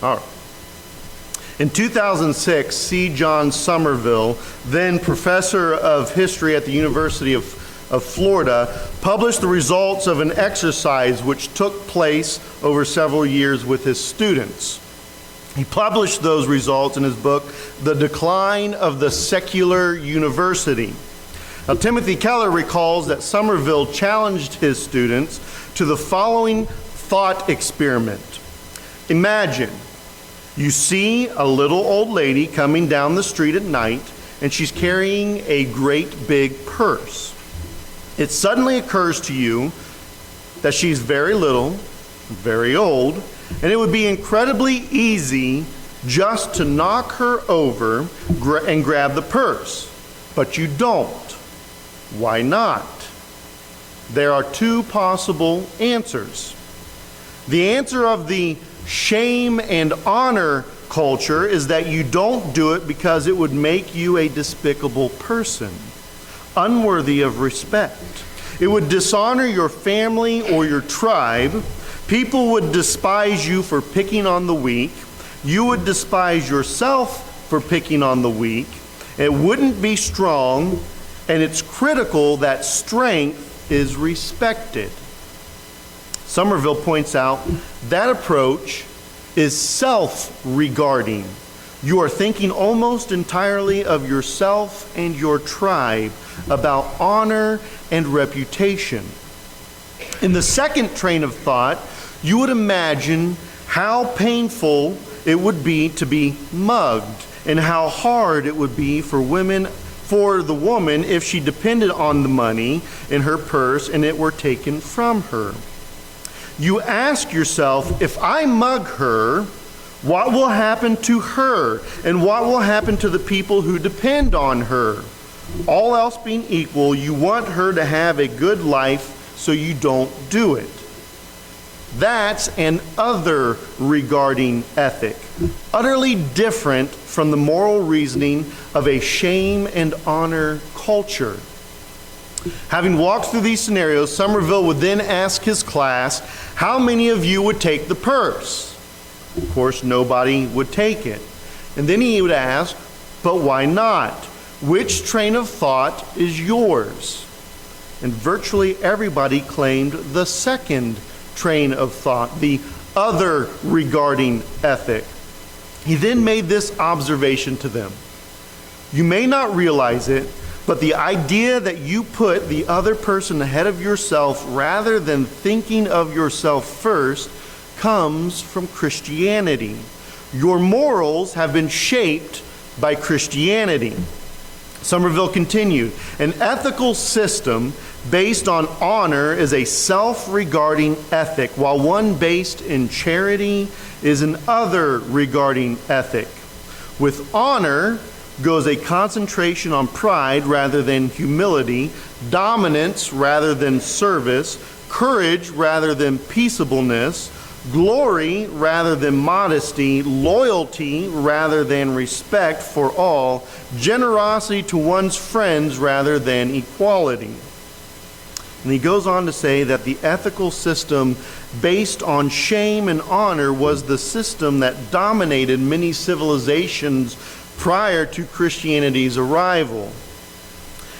All right. In 2006, C. John Somerville, then professor of history at the University of Florida, published the results of an exercise which took place over several years with his students. He published those results in his book, The Decline of the Secular University. Now, Timothy Keller recalls that Somerville challenged his students to the following thought experiment. Imagine you see a little old lady coming down the street at night, and she's carrying a great big purse. It suddenly occurs to you that she's very little, very old, and it would be incredibly easy just to knock her over and grab the purse. But you don't. Why not? There are two possible answers. The answer of the shame and honor culture is that you don't do it because it would make you a despicable person, unworthy of respect. It would dishonor your family or your tribe. People would despise you for picking on the weak. You would despise yourself for picking on the weak. It wouldn't be strong, and it's critical that strength is respected. Somerville points out that approach is self-regarding. You are thinking almost entirely of yourself and your tribe, about honor and reputation. In the second train of thought, you would imagine how painful it would be to be mugged, and how hard it would be for the woman if she depended on the money in her purse and it were taken from her. You ask yourself, if I mug her, what will happen to her? And what will happen to the people who depend on her? All else being equal, you want her to have a good life, so you don't do it. That's an other regarding ethic, utterly different from the moral reasoning of a shame and honor culture. Having walked through these scenarios, Somerville would then ask his class, how many of you would take the purse? Of course, nobody would take it. And then he would ask, but why not? Which train of thought is yours? And virtually everybody claimed the second train of thought, the other regarding ethic. He then made this observation to them. You may not realize it, but the idea that you put the other person ahead of yourself rather than thinking of yourself first comes from Christianity. Your morals have been shaped by Christianity. Somerville continued, an ethical system based on honor is a self-regarding ethic, while one based in charity is an other regarding ethic. With honor goes a concentration on pride rather than humility, dominance rather than service, courage rather than peaceableness, glory rather than modesty, loyalty rather than respect for all, generosity to one's friends rather than equality. And he goes on to say that the ethical system based on shame and honor was the system that dominated many civilizations prior to Christianity's arrival.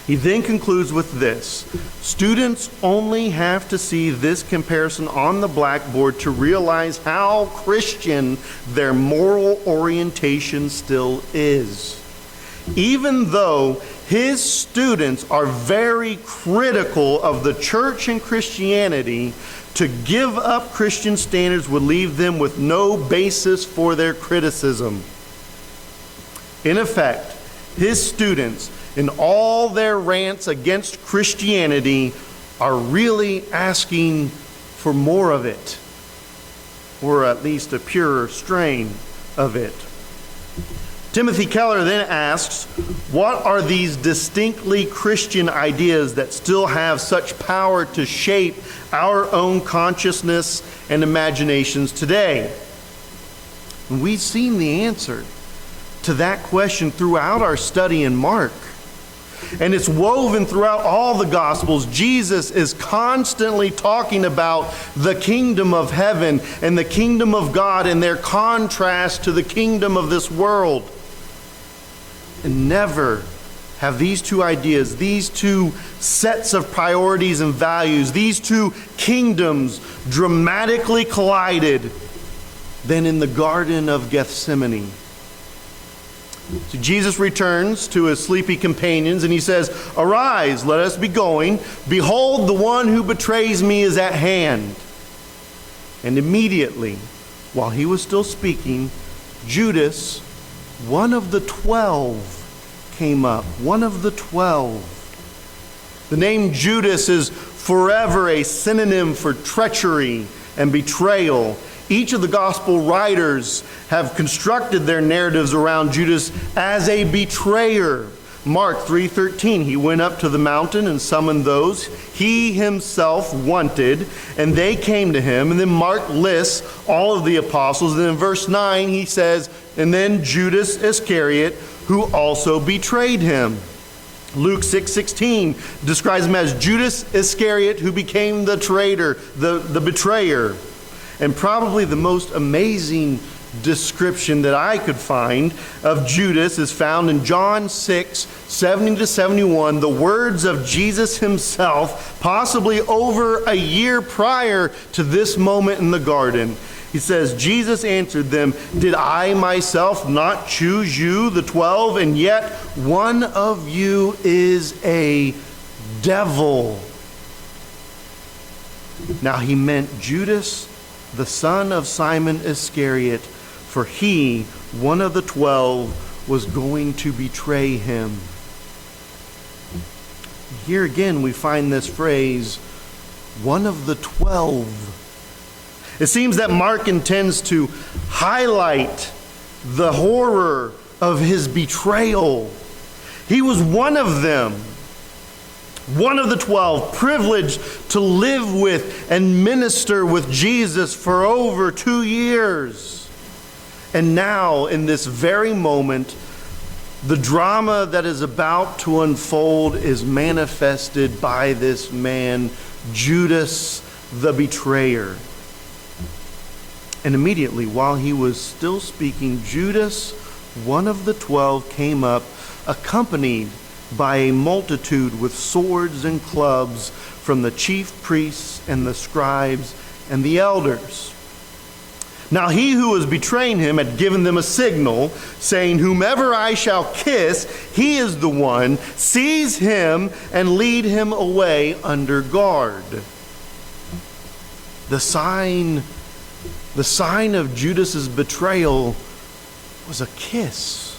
He then concludes with this. Students only have to see this comparison on the blackboard to realize how Christian their moral orientation still is. Even though his students are very critical of the church and Christianity, to give up Christian standards would leave them with no basis for their criticism. In effect, his students, in all their rants against Christianity, are really asking for more of it, or at least a purer strain of it. Timothy Keller then asks, what are these distinctly Christian ideas that still have such power to shape our own consciousness and imaginations today? And we've seen the answer to that question throughout our study in Mark. And it's woven throughout all the Gospels. Jesus is constantly talking about the kingdom of heaven and the kingdom of God and their contrast to the kingdom of this world. And never have these two ideas, these two sets of priorities and values, these two kingdoms dramatically collided than in the Garden of Gethsemane. So Jesus returns to his sleepy companions and he says, "Arise, let us be going. Behold, the one who betrays me is at hand." And immediately, while he was still speaking, Judas, one of the 12, came up. One of the 12. The name Judas is forever a synonym for treachery and betrayal. Each of the gospel writers have constructed their narratives around Judas as a betrayer. Mark 3:13, he went up to the mountain and summoned those he himself wanted, and they came to him. And then Mark lists all of the apostles. And then in verse 9 he says, and then Judas Iscariot, who also betrayed him. Luke 6:16 describes him as Judas Iscariot, who became the traitor, the betrayer. And probably the most amazing description that I could find of Judas is found in John 6:70-71, the words of Jesus himself, possibly over a year prior to this moment in the garden. He says, Jesus answered them, "Did I myself not choose you, the 12, and yet one of you is a devil?" Now he meant Judas, the son of Simon Iscariot, for he, one of the 12, was going to betray him. Here again we find this phrase, one of the 12. It seems that Mark intends to highlight the horror of his betrayal. He was one of them, one of the 12, privileged to live with and minister with Jesus for over 2 years. And now, in this very moment, the drama that is about to unfold is manifested by this man, Judas the betrayer. And immediately, while he was still speaking, Judas, one of the 12, came up, accompanied by a multitude with swords and clubs from the chief priests and the scribes and the elders. Now he who was betraying him had given them a signal, saying, "Whomever I shall kiss, he is the one. Seize him and lead him away under guard." The sign of Judas's betrayal was a kiss.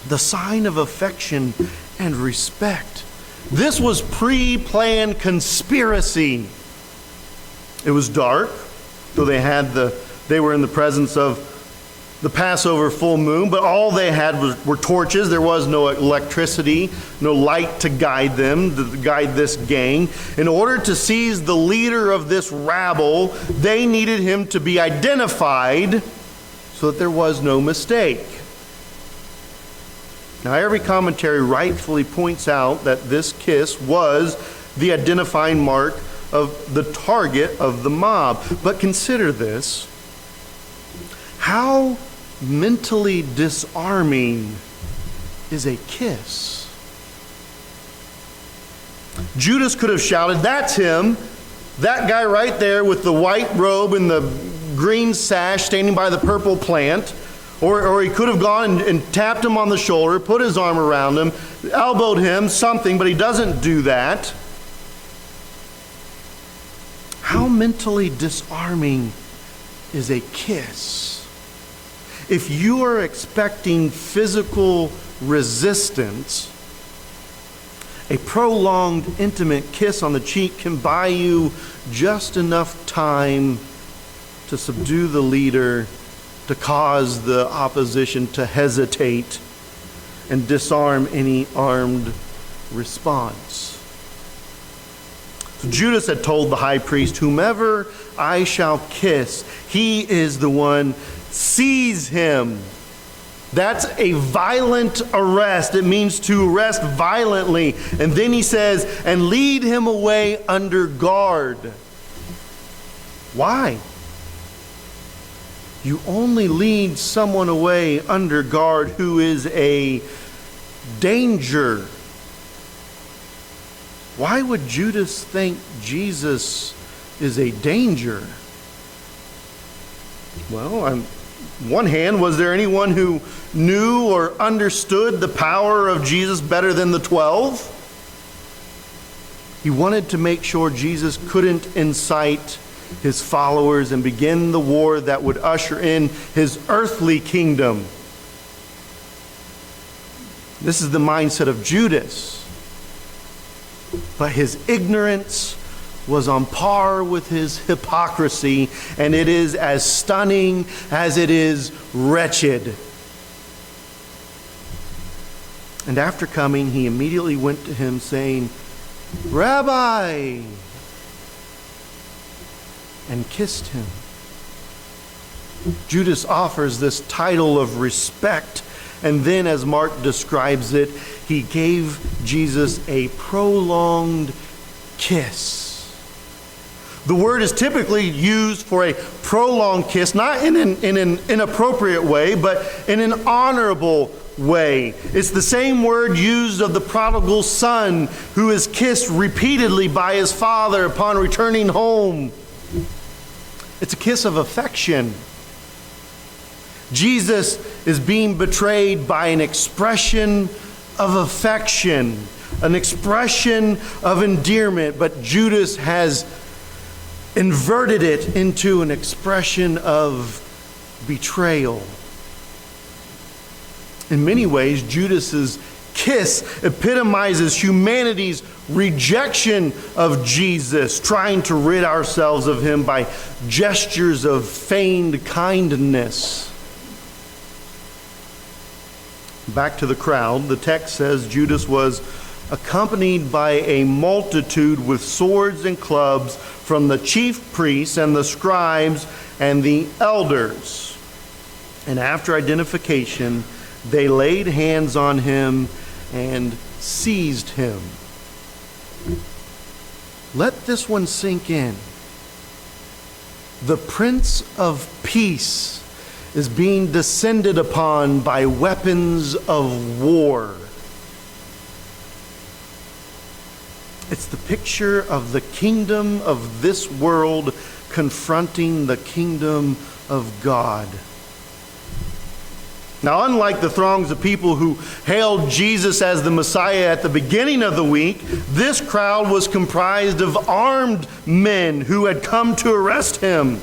The sign of affection and respect. This was pre-planned conspiracy. It was dark, though they were in the presence of the Passover full moon, but all they had were torches. There was no electricity, no light to guide them, to guide this gang. In order to seize the leader of this rabble, they needed him to be identified so that there was no mistake. Now, every commentary rightfully points out that this kiss was the identifying mark of the target of the mob. But consider this. How mentally disarming is a kiss? Judas could have shouted, "That's him, that guy right there with the white robe and the green sash standing by the purple plant." Or he could have gone and tapped him on the shoulder, put his arm around him, elbowed him, something, but he doesn't do that. How mentally disarming is a kiss? If you are expecting physical resistance, a prolonged, intimate kiss on the cheek can buy you just enough time to subdue the leader, to cause the opposition to hesitate and disarm any armed response. So Judas had told the high priest, "Whomever I shall kiss, he is the one. Seize him That's a violent arrest. It means to arrest violently. And then he says, and lead him away under guard. Why? You only lead someone away under guard who is a danger. Why would Judas think Jesus is a danger? Well, on one hand, was there anyone who knew or understood the power of Jesus better than the 12? He wanted to make sure Jesus couldn't incite his followers and begin the war that would usher in his earthly kingdom. This is the mindset of Judas. But his ignorance was on par with his hypocrisy, and it is as stunning as it is wretched. And after coming, he immediately went to him saying, Rabbi, and kissed him. Judas offers this title of respect, and then, as Mark describes it, he gave Jesus a prolonged kiss. The word is typically used for a prolonged kiss, not in an inappropriate way, but in an honorable way. It's the same word used of the prodigal son who is kissed repeatedly by his father upon returning home. It's a kiss of affection. Jesus is being betrayed by an expression of affection, an expression of endearment, but Judas has inverted it into an expression of betrayal. In many ways, Judas's kiss epitomizes humanity's rejection of Jesus, trying to rid ourselves of him by gestures of feigned kindness. Back to the crowd, the text says Judas was accompanied by a multitude with swords and clubs from the chief priests and the scribes and the elders. And after identification, they laid hands on him and seized him. Let this one sink in. The Prince of Peace is being descended upon by weapons of war. It's the picture of the kingdom of this world confronting the kingdom of God. Now, unlike the throngs of people who hailed Jesus as the Messiah at the beginning of the week, this crowd was comprised of armed men who had come to arrest him.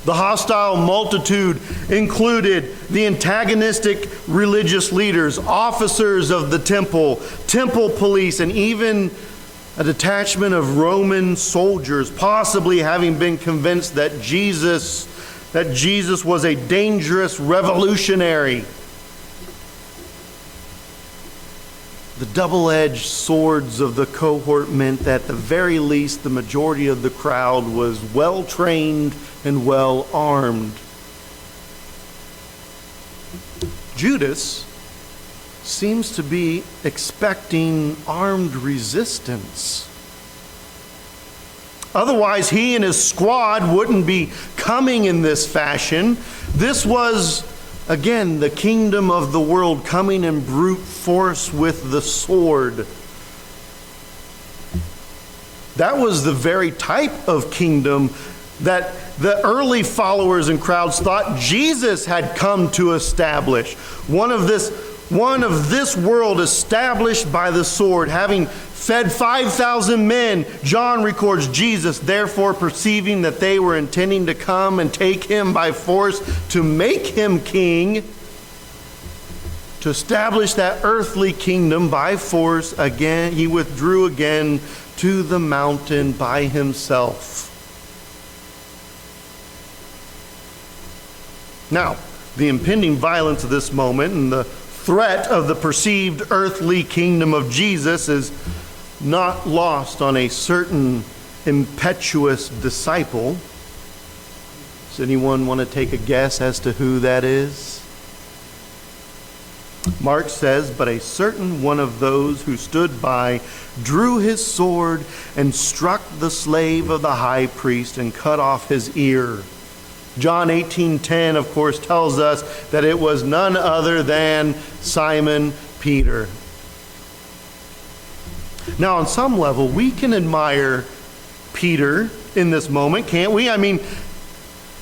The hostile multitude included the antagonistic religious leaders, officers of the temple, temple police, and even a detachment of Roman soldiers, possibly having been convinced that Jesus was a dangerous revolutionary. The double-edged swords of the cohort meant that at the very least the majority of the crowd was well-trained and well-armed. Judas seems to be expecting armed resistance. Otherwise, he and his squad wouldn't be coming in this fashion. This was, again, the kingdom of the world coming in brute force with the sword. That was the very type of kingdom that the early followers and crowds thought Jesus had come to establish. One of this world established by the sword, having fed 5,000 men. John records Jesus, therefore perceiving that they were intending to come and take him by force to make him king, to establish that earthly kingdom by force, again, he withdrew again to the mountain by himself. Now, the impending violence of this moment and the threat of the perceived earthly kingdom of Jesus is not lost on a certain impetuous disciple. Does anyone want to take a guess as to who that is? Mark says, but a certain one of those who stood by drew his sword and struck the slave of the high priest and cut off his ear. John 18:10, of course, tells us that it was none other than Simon Peter. Now, on some level, we can admire Peter in this moment, can't we? I mean,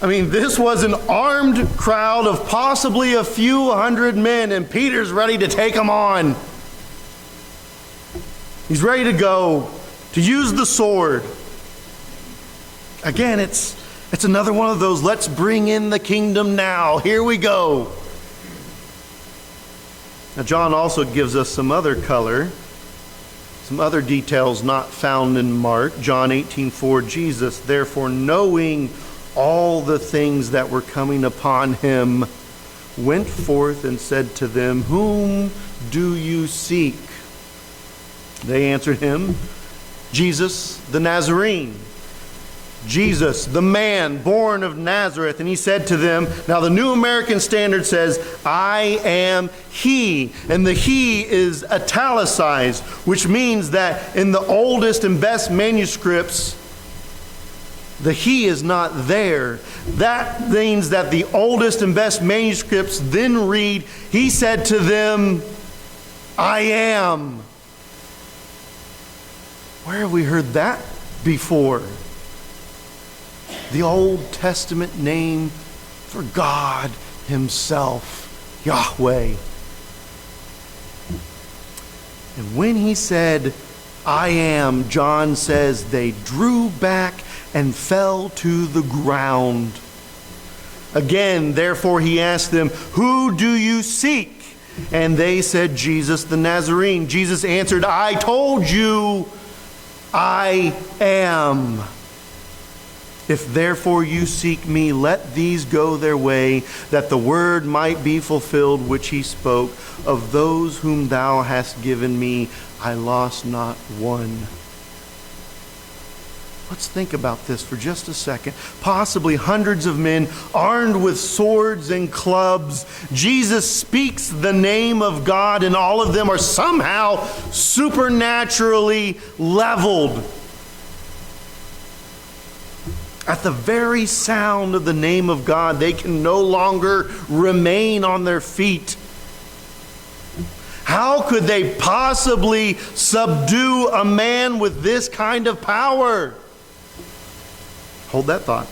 this was an armed crowd of possibly a few hundred men, and Peter's ready to take them on. He's ready to go, to use the sword. Again, it's another one of those, let's bring in the kingdom now. Here we go. Now, John also gives us some other color, some other details not found in Mark. John 18:4, Jesus, therefore, knowing all the things that were coming upon him, went forth and said to them, whom do you seek? They answered him, Jesus the Nazarene. Jesus, the man born of Nazareth. And he said to them, now the New American Standard says, I am he. And the he is italicized, which means that in the oldest and best manuscripts, the he is not there. That means that the oldest and best manuscripts then read, he said to them, I am. Where have we heard that before? The Old Testament name for God himself, Yahweh. And when he said, I am, John says, they drew back and fell to the ground. Again, therefore, he asked them, who do you seek? And they said, Jesus the Nazarene. Jesus answered, I told you, I am. If therefore you seek me, let these go their way, that the word might be fulfilled which he spoke, of those whom thou hast given me, I lost not one. Let's think about this for just a second. Possibly hundreds of men armed with swords and clubs. Jesus speaks the name of God, and all of them are somehow supernaturally leveled. At the very sound of the name of God, they can no longer remain on their feet. How could they possibly subdue a man with this kind of power? Hold that thought.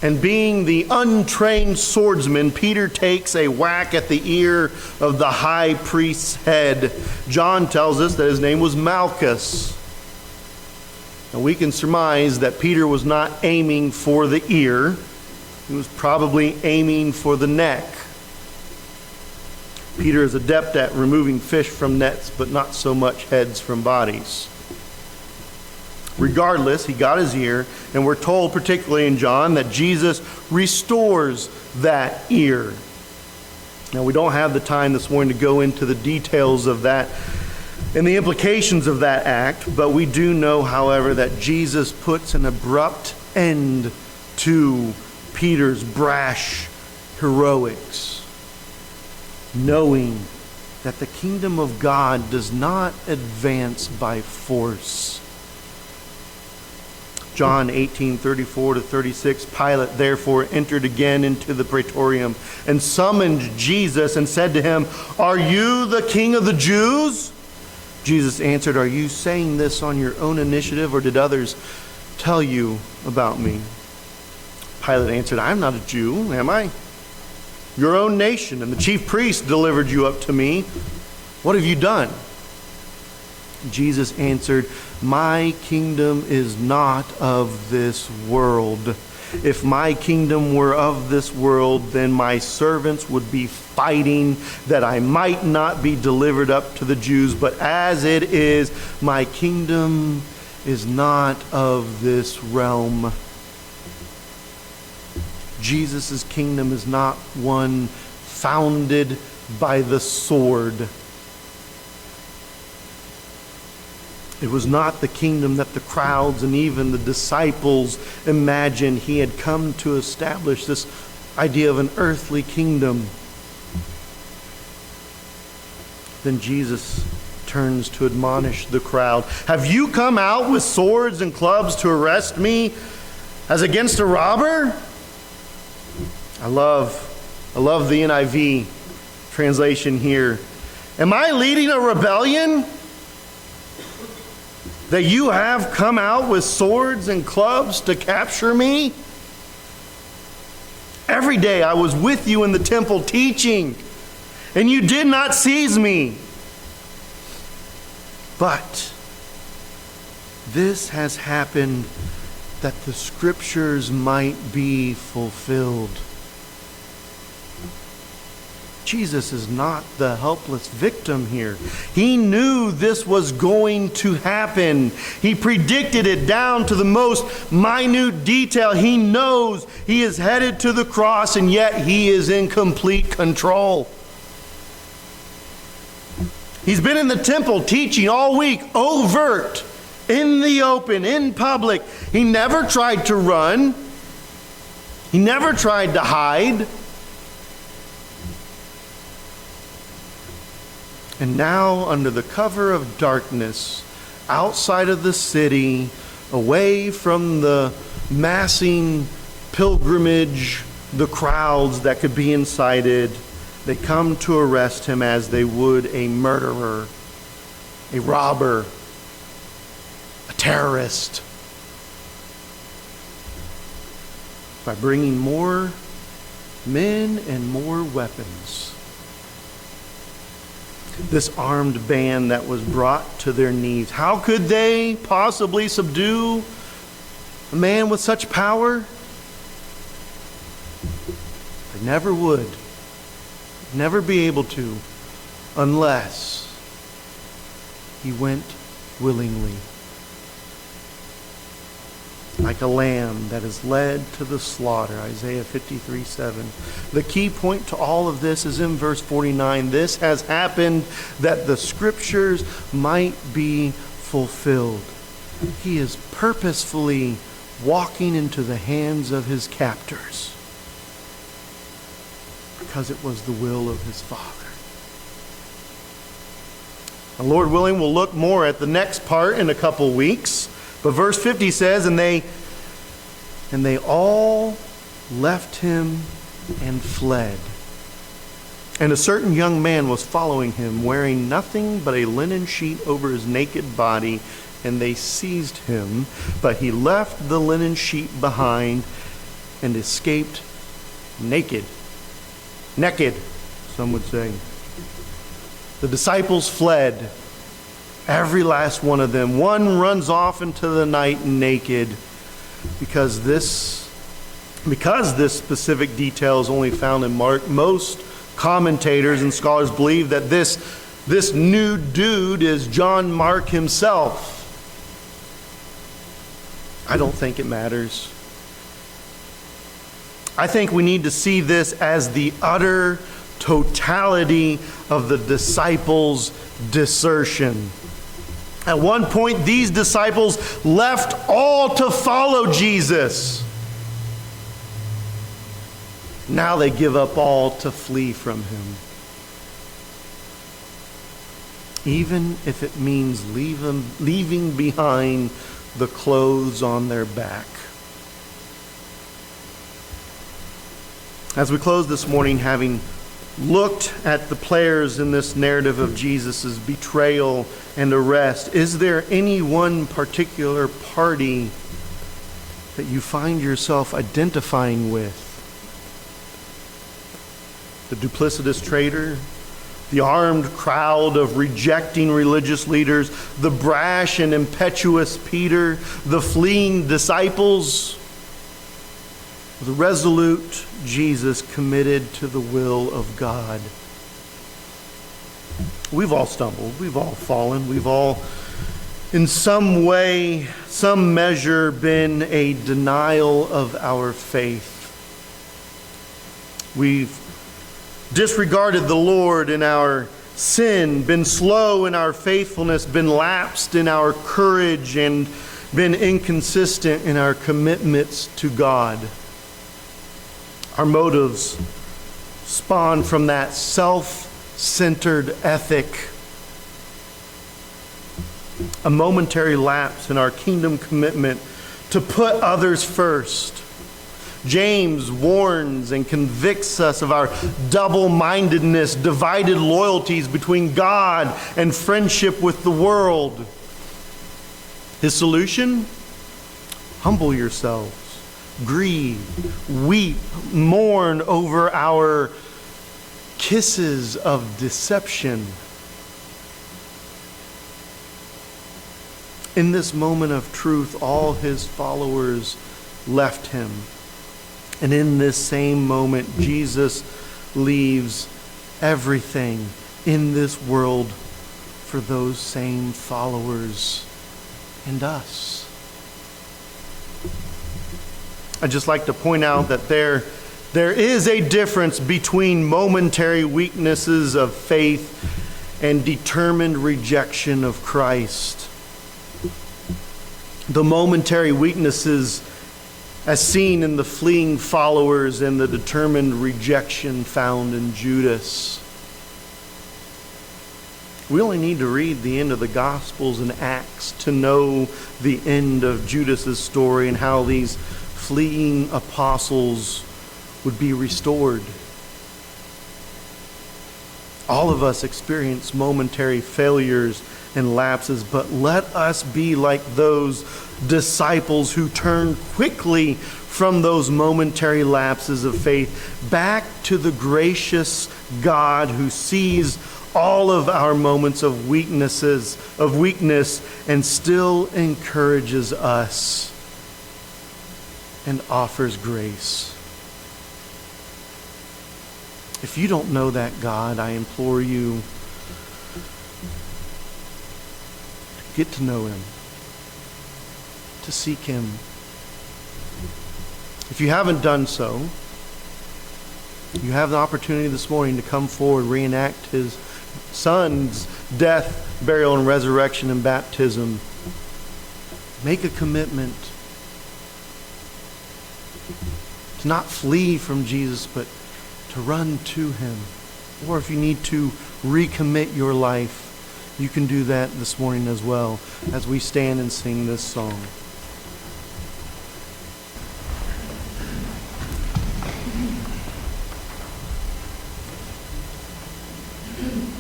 And being the untrained swordsman, Peter takes a whack at the ear of the high priest's head. John tells us that his name was Malchus. And we can surmise that Peter was not aiming for the ear. He was probably aiming for the neck. Peter is adept at removing fish from nets, but not so much heads from bodies. Regardless, he got his ear, and we're told, particularly in John, that Jesus restores that ear. Now, we don't have the time this morning to go into the details of that and the implications of that act, but we do know, however, that Jesus puts an abrupt end to Peter's brash heroics, knowing that the kingdom of God does not advance by force. John 18:34-36, Pilate therefore entered again into the praetorium and summoned Jesus and said to him, "Are you the king of the Jews?" Jesus answered, "Are you saying this on your own initiative, or did others tell you about me?" Pilate answered, "I'm not a Jew, am I? Your own nation and the chief priests delivered you up to me. What have you done?" Jesus answered, "My kingdom is not of this world. If my kingdom were of this world, then my servants would be fighting that I might not be delivered up to the Jews. But as it is, my kingdom is not of this realm." Jesus' kingdom is not one founded by the sword. It was not the kingdom that the crowds and even the disciples imagined. He had come to establish this idea of an earthly kingdom. Then Jesus turns to admonish the crowd. Have you come out with swords and clubs to arrest me as against a robber? I love the NIV translation here. Am I leading a rebellion that you have come out with swords and clubs to capture me? Every day I was with you in the temple teaching, and you did not seize me. But this has happened that the scriptures might be fulfilled. Jesus is not the helpless victim here. He knew this was going to happen. He predicted it down to the most minute detail. He knows he is headed to the cross, and yet he is in complete control. He's been in the temple teaching all week, overt, in the open, in public. He never tried to run. He never tried to hide. And now, under the cover of darkness, outside of the city, away from the massing pilgrimage, the crowds that could be incited, they come to arrest him as they would a murderer, a robber, a terrorist, by bringing more men and more weapons. This armed band that was brought to their knees. How could they possibly subdue a man with such power? They never would. Never be able to, unless he went willingly. Like a lamb that is led to the slaughter, Isaiah 53:7. The key point to all of this is in verse 49. This has happened that the scriptures might be fulfilled. He is purposefully walking into the hands of his captors because it was the will of his Father. And Lord willing, we'll look more at the next part in a couple weeks. But verse 50 says, and they all left him and fled. And a certain young man was following him, wearing nothing but a linen sheet over his naked body, and they seized him. But he left the linen sheet behind and escaped naked. Naked, some would say. The disciples fled. Every last one of them. One runs off into the night naked because this specific detail is only found in Mark. Most commentators and scholars believe that this nude dude is John Mark himself. I don't think it matters. I think we need to see this as the utter totality of the disciples' desertion. At one point, these disciples left all to follow Jesus. Now they give up all to flee from him. Even if it means leaving behind the clothes on their back. As we close this morning, having looked at the players in this narrative of Jesus' betrayal and arrest, is there any one particular party that you find yourself identifying with? The duplicitous traitor, the armed crowd of rejecting religious leaders, the brash and impetuous Peter, the fleeing disciples, the resolute Jesus committed to the will of God. We've all stumbled. We've all fallen. We've all, in some way, some measure, been a denial of our faith. We've disregarded the Lord in our sin, been slow in our faithfulness, been lapsed in our courage, and been inconsistent in our commitments to God. Our motives spawn from that self-centered ethic a momentary lapse in our kingdom commitment to put others first. James warns and convicts us of our double-mindedness, divided loyalties between God and friendship with the world. His solution? Humble yourselves, grieve, weep, mourn over our kisses of deception. In this moment of truth, all his followers left him. And in this same moment, Jesus leaves everything in this world for those same followers and us. I'd just like to point out that there is a difference between momentary weaknesses of faith and determined rejection of Christ. The momentary weaknesses as seen in the fleeing followers and the determined rejection found in Judas. We only need to read the end of the Gospels and Acts to know the end of Judas's story and how these fleeing apostles would be restored. All of us experience momentary failures and lapses, but let us be like those disciples who turn quickly from those momentary lapses of faith back to the gracious God who sees all of our moments of weakness and still encourages us and offers grace. If you don't know that God, I implore you to get to know him, to seek him. If you haven't done so, you have the opportunity this morning to come forward, reenact his son's death, burial, and resurrection and baptism. Make a commitment to not flee from Jesus, but to run to him. Or if you need to recommit your life, you can do that this morning as well as we stand and sing this song.